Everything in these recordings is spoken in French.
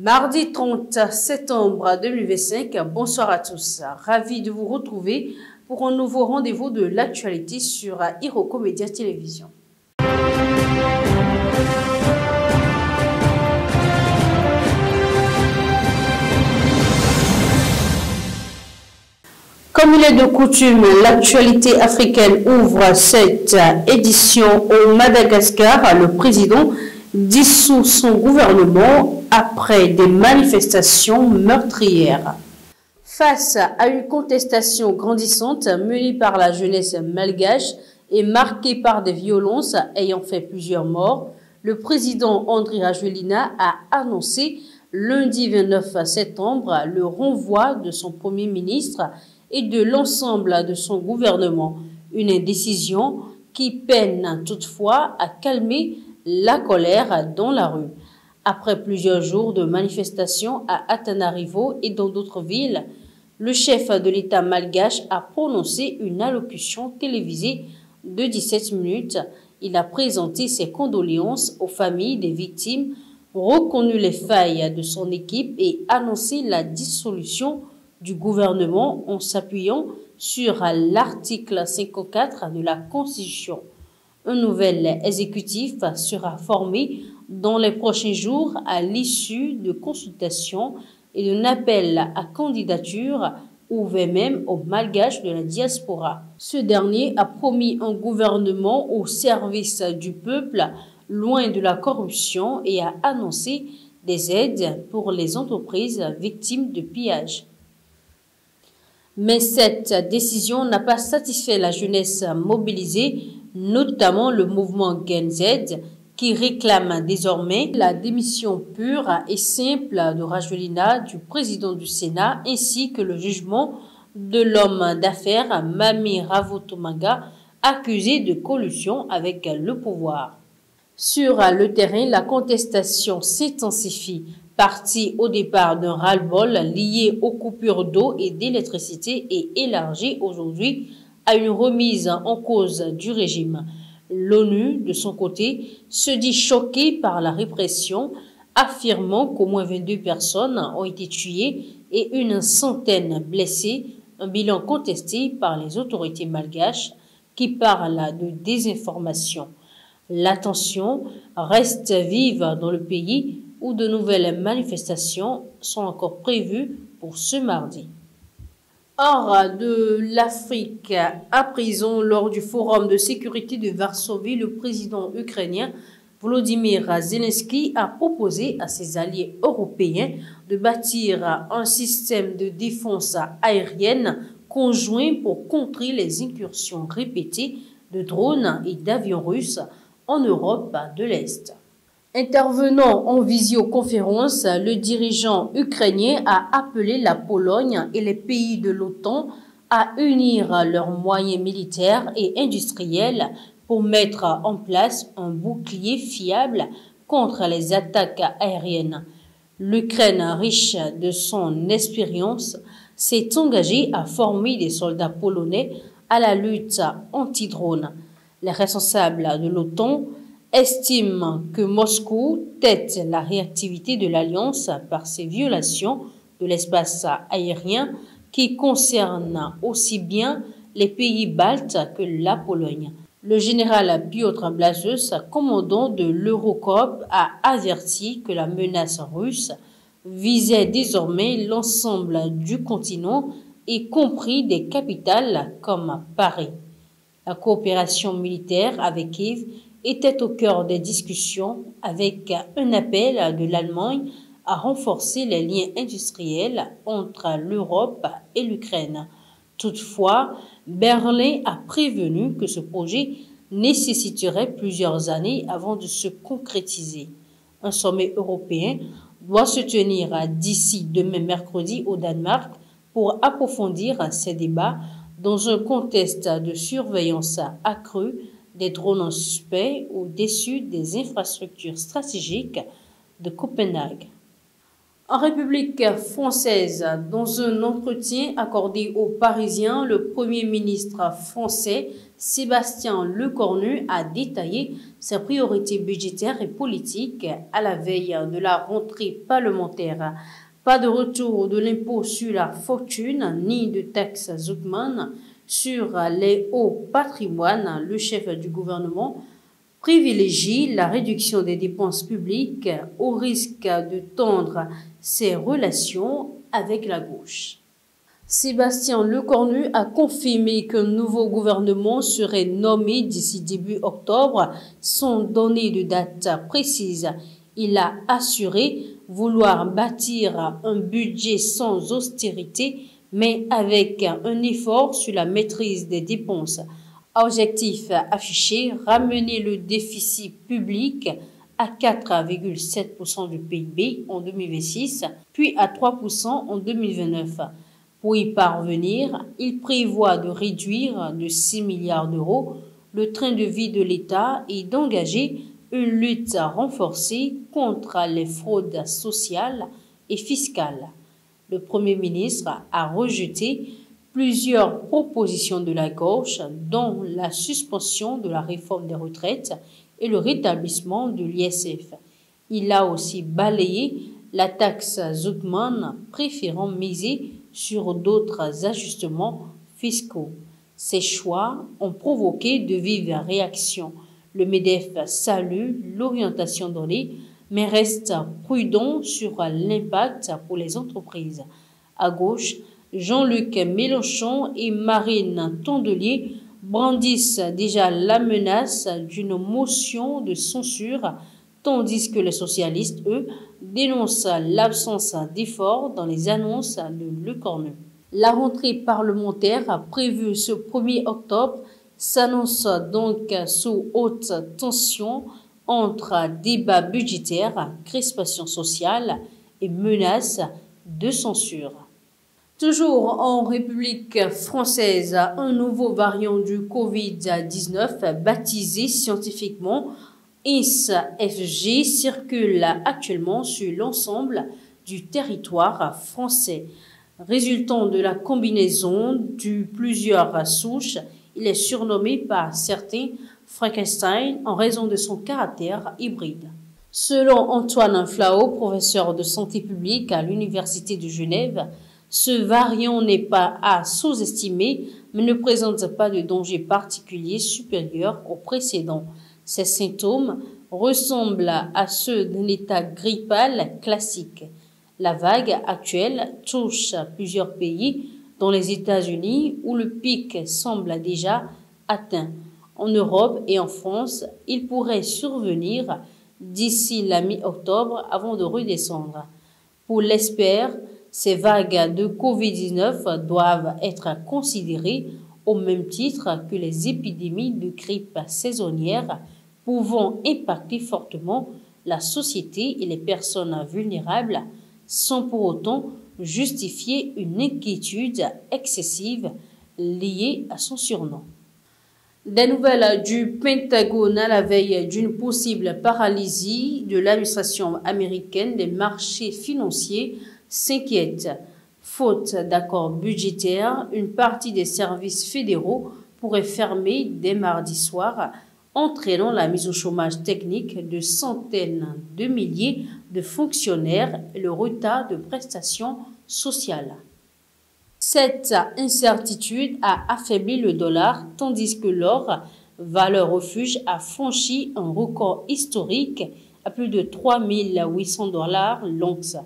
Mardi 30 septembre 2025, bonsoir à tous. Ravi de vous retrouver pour un nouveau rendez-vous de l'actualité sur Iroko Média Télévision. Comme il est de coutume, l'actualité africaine ouvre cette édition au Madagascar. Le président dissout son gouvernement après des manifestations meurtrières. Face à une contestation grandissante menée par la jeunesse malgache et marquée par des violences ayant fait plusieurs morts, le président Andry Rajoelina a annoncé lundi 29 septembre le renvoi de son premier ministre et de l'ensemble de son gouvernement. Une décision qui peine toutefois à calmer la colère dans la rue. Après plusieurs jours de manifestations à Antananarivo et dans d'autres villes, le chef de l'État malgache a prononcé une allocution télévisée de 17 minutes. Il a présenté ses condoléances aux familles des victimes, reconnu les failles de son équipe et annoncé la dissolution du gouvernement en s'appuyant sur l'article 54 de la Constitution. Un nouvel exécutif sera formé dans les prochains jours à l'issue de consultations et d'un appel à candidature ouvert même aux Malgaches de la diaspora. Ce dernier a promis un gouvernement au service du peuple, loin de la corruption, et a annoncé des aides pour les entreprises victimes de pillage. Mais cette décision n'a pas satisfait la jeunesse mobilisée, notamment le mouvement Gen Z, qui réclame désormais la démission pure et simple de Rajoelina, du président du Sénat, ainsi que le jugement de l'homme d'affaires Mami Ravotomanga, accusé de collusion avec le pouvoir. Sur le terrain, la contestation s'intensifie. Parti au départ d'un ras-le-bol lié aux coupures d'eau et d'électricité et élargi aujourd'hui à une remise en cause du régime. L'ONU, de son côté, se dit choquée par la répression, affirmant qu'au moins 22 personnes ont été tuées et une centaine blessées, un bilan contesté par les autorités malgaches qui parlent de désinformation. La tension reste vive dans le pays où de nouvelles manifestations sont encore prévues pour ce mardi. Hors de l'Afrique, à prison lors du Forum de sécurité de Varsovie, le président ukrainien Volodymyr Zelensky a proposé à ses alliés européens de bâtir un système de défense aérienne conjoint pour contrer les incursions répétées de drones et d'avions russes en Europe de l'Est. Intervenant en visioconférence, le dirigeant ukrainien a appelé la Pologne et les pays de l'OTAN à unir leurs moyens militaires et industriels pour mettre en place un bouclier fiable contre les attaques aériennes. L'Ukraine, riche de son expérience, s'est engagée à former des soldats polonais à la lutte anti-drone. Les responsables de l'OTAN estiment que Moscou tête la réactivité de l'Alliance par ses violations de l'espace aérien qui concernent aussi bien les pays baltes que la Pologne. Le général Piotr Blazheus, commandant de l'Eurocorps, a averti que la menace russe visait désormais l'ensemble du continent, y compris des capitales comme Paris. La coopération militaire avec Kiev était au cœur des discussions avec un appel de l'Allemagne à renforcer les liens industriels entre l'Europe et l'Ukraine. Toutefois, Berlin a prévenu que ce projet nécessiterait plusieurs années avant de se concrétiser. Un sommet européen doit se tenir d'ici demain mercredi au Danemark pour approfondir ces débats dans un contexte de surveillance accrue des drones suspects au-dessus des infrastructures stratégiques de Copenhague. En République française, dans un entretien accordé aux Parisiens, le Premier ministre français Sébastien Lecornu a détaillé ses priorités budgétaires et politiques à la veille de la rentrée parlementaire. Pas de retour de l'impôt sur la fortune ni de taxe Zuckman sur les hauts patrimoines. Le chef du gouvernement privilégie la réduction des dépenses publiques au risque de tendre ses relations avec la gauche. Sébastien Lecornu a confirmé qu'un nouveau gouvernement serait nommé d'ici début octobre sans donner de date précise. Il a assuré vouloir bâtir un budget sans austérité, mais avec un effort sur la maîtrise des dépenses. Objectif affiché, ramener le déficit public à 4,7% du PIB en 2026, puis à 3% en 2029. Pour y parvenir, il prévoit de réduire de 6 milliards d'euros le train de vie de l'État et d'engager une lutte renforcée contre les fraudes sociales et fiscales. Le Premier ministre a rejeté plusieurs propositions de la gauche, dont la suspension de la réforme des retraites et le rétablissement de l'ISF. Il a aussi balayé la taxe Zuckman, préférant miser sur d'autres ajustements fiscaux. Ces choix ont provoqué de vives réactions. Le MEDEF salue l'orientation donnée, mais reste prudent sur l'impact pour les entreprises. À gauche, Jean-Luc Mélenchon et Marine Tondelier brandissent déjà la menace d'une motion de censure, tandis que les socialistes, eux, dénoncent l'absence d'efforts dans les annonces de Lecornu. La rentrée parlementaire prévue ce 1er octobre s'annonce donc sous haute tension entre débats budgétaires, crispation sociale et menaces de censure. Toujours en République française, un nouveau variant du Covid-19 baptisé scientifiquement IS-FG circule actuellement sur l'ensemble du territoire français. Résultant de la combinaison de plusieurs souches, il est surnommé par certains Frankenstein en raison de son caractère hybride. Selon Antoine Flao, professeur de santé publique à l'Université de Genève, ce variant n'est pas à sous-estimer, mais ne présente pas de danger particulier supérieur au précédent. Ces symptômes ressemblent à ceux d'un état grippal classique. La vague actuelle touche plusieurs pays, dont les États-Unis, où le pic semble déjà atteint. En Europe et en France, il pourrait survenir d'ici la mi-octobre avant de redescendre. Pour l'expert, ces vagues de Covid-19 doivent être considérées au même titre que les épidémies de grippe saisonnière pouvant impacter fortement la société et les personnes vulnérables sans pour autant justifier une inquiétude excessive liée à son surnom. Des nouvelles du Pentagone à la veille d'une possible paralysie de l'administration américaine des marchés financiers s'inquiètent. Faute d'accord budgétaire, une partie des services fédéraux pourrait fermer dès mardi soir, entraînant la mise au chômage technique de centaines de milliers de fonctionnaires et le retard de prestations sociales. Cette incertitude a affaibli le dollar, tandis que l'or, valeur refuge, a franchi un record historique à plus de 3 800 $ l'once.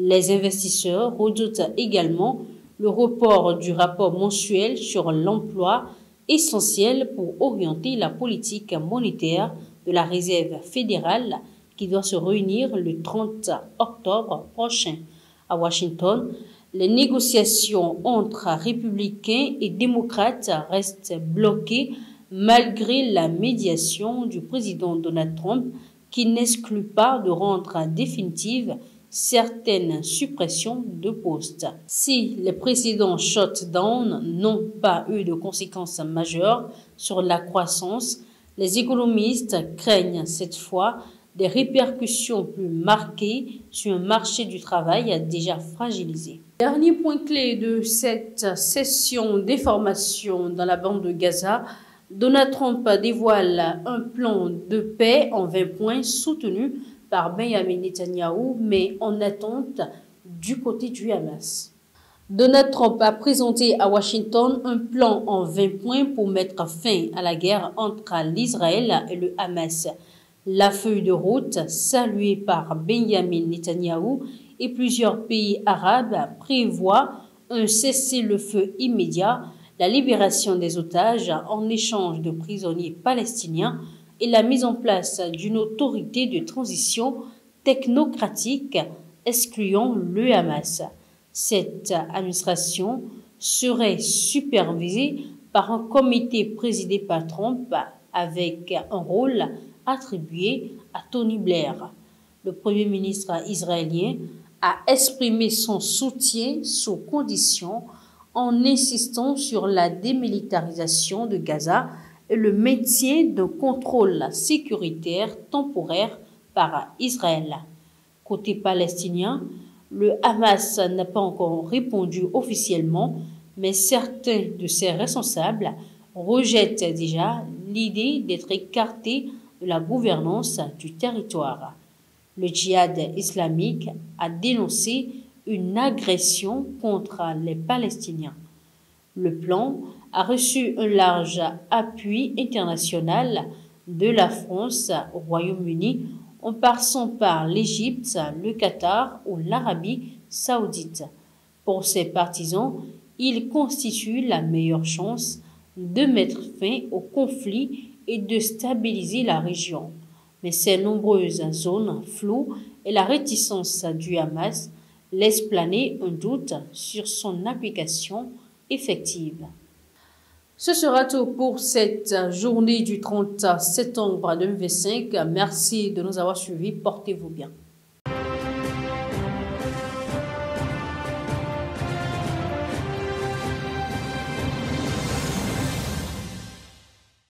Les investisseurs redoutent également le report du rapport mensuel sur l'emploi, essentiel pour orienter la politique monétaire de la Réserve fédérale qui doit se réunir le 30 octobre prochain. À Washington, les négociations entre républicains et démocrates restent bloquées malgré la médiation du président Donald Trump qui n'exclut pas de rendre définitive certaines suppressions de postes. Si les précédents shutdowns n'ont pas eu de conséquences majeures sur la croissance, les économistes craignent cette fois des répercussions plus marquées sur un marché du travail déjà fragilisé. Dernier point clé de cette session d'information dans la bande de Gaza, Donald Trump dévoile un plan de paix en 20 points soutenu par Benjamin Netanyahu, mais en attente du côté du Hamas. Donald Trump a présenté à Washington un plan en 20 points pour mettre fin à la guerre entre l'Israël et le Hamas. La feuille de route, saluée par Benjamin Netanyahu et plusieurs pays arabes, prévoit un cessez-le-feu immédiat, la libération des otages en échange de prisonniers palestiniens et la mise en place d'une autorité de transition technocratique excluant le Hamas. Cette administration serait supervisée par un comité présidé par Trump avec un rôle attribué à Tony Blair. Le Premier ministre israélien a exprimé son soutien sous condition en insistant sur la démilitarisation de Gaza et le maintien d'un contrôle sécuritaire temporaire par Israël. Côté palestinien, le Hamas n'a pas encore répondu officiellement, mais certains de ses responsables rejettent déjà l'idée d'être écartés de la gouvernance du territoire. Le djihad islamique a dénoncé une agression contre les Palestiniens. Le plan a reçu un large appui international de la France au Royaume-Uni, en passant par l'Égypte, le Qatar ou l'Arabie saoudite. Pour ses partisans, il constitue la meilleure chance de mettre fin au conflit et de stabiliser la région. Mais ces nombreuses zones floues et la réticence du Hamas laissent planer un doute sur son application effective. Ce sera tout pour cette journée du 30 septembre 2025. Merci de nous avoir suivis. Portez-vous bien.